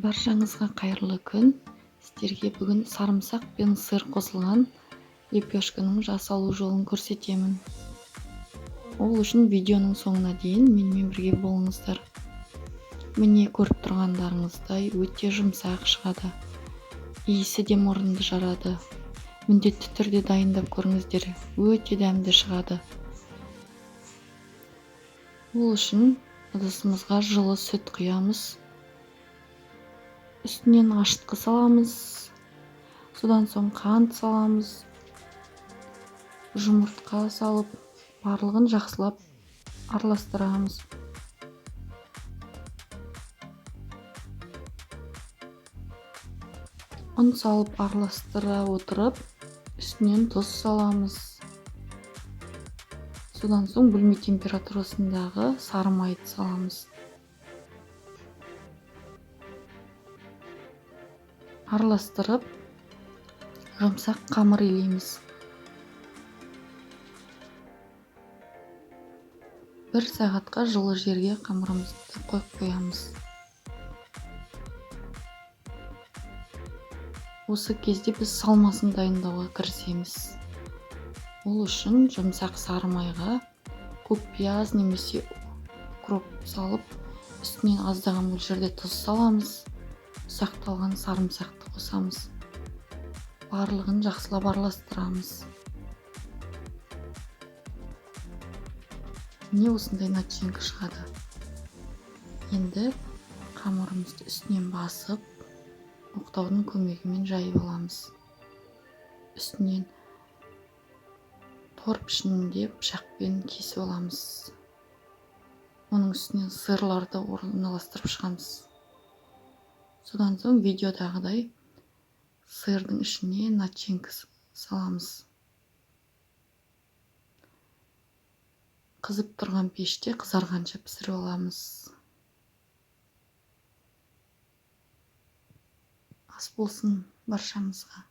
Баршаңызға қайырлы күн. Сіздерге бүгін сарымсақ пен сыр қосылған лепешканың жасалу жолын көрсетемін. Ол үшін видеоның соңына дейін менімен бірге болыңыздар. Міне, көріп тұрғандарыңыздай өте жұмсақ шығады. Иісі де мұрынды жарады. Міндетті түрде дайындап көріңіздер. Өте дәмді шығады. Ол үшін ыдысымызға жылы сүт құямыз. Үстінен ашытқы саламыз. Содан соң қант саламыз. Жұмыртқа салып, барлығын жақсылап араластырамыз. Ұн салып араластыра отырып, үстінен тұз саламыз. Содан соң бөлме температурасындағы сары майды саламыз. Араластырып, жұмсақ қамыр илейміз. 1 сағатқа жылы жерге қамырымызды қойып қоямыз. Осы кезде біз салмасын дайындауға кірісеміз. Ол үшін жұмсақ сары майға көк пияз немесе укроп салып, үстінен аздаған мөлшерде тұз саламыз. Ұсақталған сарымсақты қосамыз. Барлығын жақсылап араластырамыз. Міне осындай начинка шығады. Енді қамырымызды үстінен басып, оқтаудың көмегімен жайып аламыз. Үстінен тор пішінінде пышақпен кесіп аламыз. Оның үстінен сырларды орналастырып шығамыз. Содан соң видеодағыдай сырдың ішіне начинка саламыз. Қызып тұрған пеште қызарғанша пісіріп аламыз. Ас болсын баршамызға.